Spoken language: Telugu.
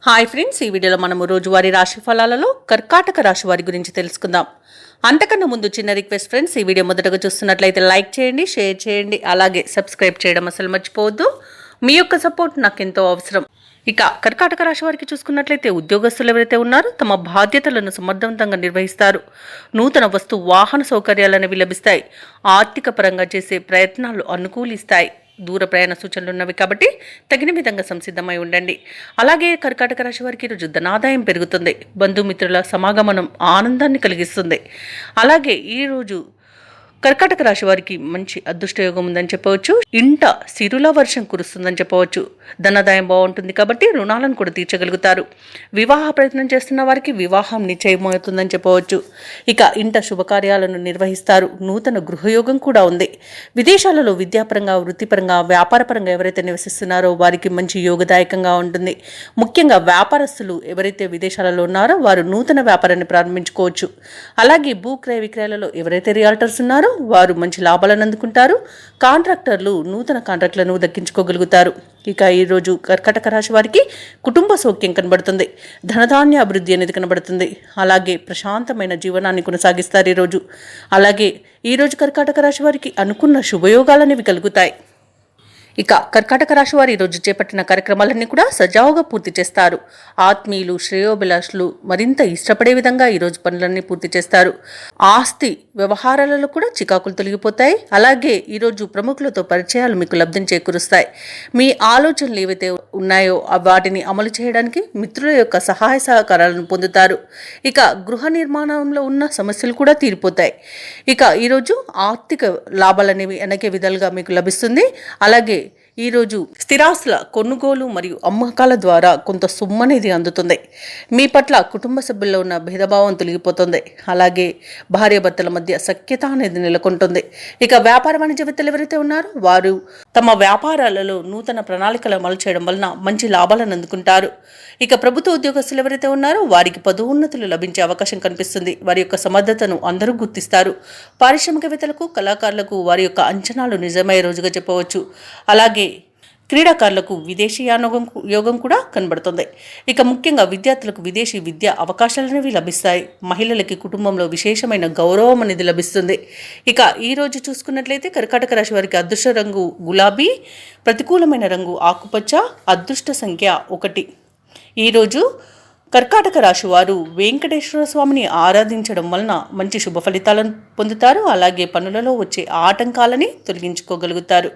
హాయ్ ఫ్రెండ్స్, ఈ వీడియోలో మనము రోజువారీ రాశి ఫలాలలో కర్కాటక రాశి వారి గురించి తెలుసుకుందాం. అంతకన్నా ముందు చిన్న రిక్వెస్ట్ ఫ్రెండ్స్, ఈ వీడియో మొదటగా చూస్తున్నట్లయితే లైక్ చేయండి, షేర్ చేయండి, అలాగే సబ్స్క్రైబ్ చేయడం అసలు మర్చిపోవద్దు. మీ యొక్క సపోర్ట్ నాకు ఎంతో అవసరం. ఇక కర్కాటక రాశి వారికి చూసుకున్నట్లయితే ఉద్యోగస్తులు ఎవరైతే ఉన్నారో తమ బాధ్యతలను సమర్థవంతంగా నిర్వహిస్తారు. నూతన వస్తు వాహన సౌకర్యాలు అనేవి లభిస్తాయి. ఆర్థిక పరంగా చేసే ప్రయత్నాలు అనుకూలిస్తాయి. దూర ప్రయాణ సూచనలు ఉన్నవి కాబట్టి తగిన విధంగా సంసిద్ధమై ఉండండి. అలాగే కర్కాటక రాశి వారికి ఈరోజు ధనాదాయం పెరుగుతుంది. బంధుమిత్రుల సమాగమనం ఆనందాన్ని కలిగిస్తుంది. అలాగే ఈరోజు కర్కాటక రాశి వారికి మంచి అదృష్టయోగం ఉందని చెప్పవచ్చు. ఇంట సిరుల వర్షం కురుస్తుందని చెప్పవచ్చు. ధనాదాయం బాగుంటుంది కాబట్టి రుణాలను కూడా తీర్చగలుగుతారు. వివాహ ప్రయత్నం చేస్తున్న వారికి వివాహం నిశ్చయమవుతుందని చెప్పవచ్చు. ఇక ఇంట శుభకార్యాలను నిర్వహిస్తారు. నూతన గృహయోగం కూడా ఉంది. విదేశాలలో విద్యాపరంగా, వృత్తిపరంగా, వ్యాపారపరంగా ఎవరైతే నివసిస్తున్నారో వారికి మంచి యోగదాయకంగా ఉంటుంది. ముఖ్యంగా వ్యాపారస్తులు ఎవరైతే విదేశాలలో ఉన్నారో వారు నూతన వ్యాపారాన్ని ప్రారంభించుకోవచ్చు. అలాగే భూక్రయ విక్రయాలలో ఎవరైతే రియాల్టర్స్ ఉన్నారో వారు మంచి లాభాలను అందుకుంటారు. కాంట్రాక్టర్లు నూతన కాంట్రాక్టులను దక్కించుకోగలుగుతారు. ఇక ఈరోజు కర్కాటక రాశి వారికి కుటుంబ సౌఖ్యం కనబడుతుంది. ధనధాన్య అభివృద్ధి అనేది కనబడుతుంది. అలాగే ప్రశాంతమైన జీవనాన్ని కొనసాగిస్తారు ఈరోజు. అలాగే ఈరోజు కర్కాటక రాశి వారికి అనుకున్న శుభయోగాలనేవి కలుగుతాయి. ఇక కర్కాటక రాశి వారు ఈరోజు చేపట్టిన కార్యక్రమాలన్నీ కూడా సజావుగా పూర్తి చేస్తారు. ఆత్మీయులు, శ్రేయోభిలాషులు మరింత ఇష్టపడే విధంగా ఈరోజు పనులన్నీ పూర్తి చేస్తారు. ఆస్తి వ్యవహారాలలో కూడా చికాకులు తొలగిపోతాయి. అలాగే ఈరోజు ప్రముఖులతో పరిచయాలు మీకు లబ్ధిని చేకూరుస్తాయి. మీ ఆలోచనలు ఏవైతే ఉన్నాయో వాటిని అమలు చేయడానికి మిత్రుల యొక్క సహాయ సహకారాలను పొందుతారు. ఇక గృహ నిర్మాణంలో ఉన్న సమస్యలు కూడా తీరిపోతాయి. ఇక ఈరోజు ఆర్థిక లాభాలనేవి అనేక విధాలుగా మీకు లభిస్తుంది. అలాగే ఈరోజు స్థిరాస్తుల కొనుగోలు మరియు అమ్మకాల ద్వారా కొంత సొమ్ము అనేది అందుతుంది. మీ పట్ల కుటుంబ సభ్యుల్లో ఉన్న భేదభావం తొలగిపోతుంది. అలాగే భార్యాభర్తల మధ్య సఖ్యత అనేది నెలకొంటుంది. ఇక వ్యాపార వాణిజ్యవేత్తలు ఎవరైతే ఉన్నారో వారు తమ వ్యాపారాలలో నూతన ప్రణాళికలు అమలు చేయడం వలన మంచి లాభాలను అందుకుంటారు. ఇక ప్రభుత్వ ఉద్యోగస్తులు ఎవరైతే ఉన్నారో వారికి పదోన్నతులు లభించే అవకాశం కనిపిస్తుంది. వారి యొక్క సమర్థతను అందరూ గుర్తిస్తారు. పారిశ్రామికవేత్తలకు, కళాకారులకు వారి యొక్క అంచనాలు నిజమయ్యే రోజుగా చెప్పవచ్చు. అలాగే క్రీడాకారులకు విదేశీ యోగం కూడా కనబడుతుంది. ఇక ముఖ్యంగా విద్యార్థులకు విదేశీ విద్యా అవకాశాలనేవి లభిస్తాయి. మహిళలకి కుటుంబంలో విశేషమైన గౌరవం అనేది లభిస్తుంది. ఇక ఈరోజు చూసుకున్నట్లయితే కర్కాటక రాశి వారికి అదృష్ట రంగు గులాబీ, ప్రతికూలమైన రంగు ఆకుపచ్చ, అదృష్ట సంఖ్య 1. ఈరోజు కర్కాటక రాశి వారు వెంకటేశ్వర స్వామిని ఆరాధించడం వలన మంచి శుభ ఫలితాలను పొందుతారు. అలాగే పనులలో వచ్చే ఆటంకాలని తొలగించుకోగలుగుతారు.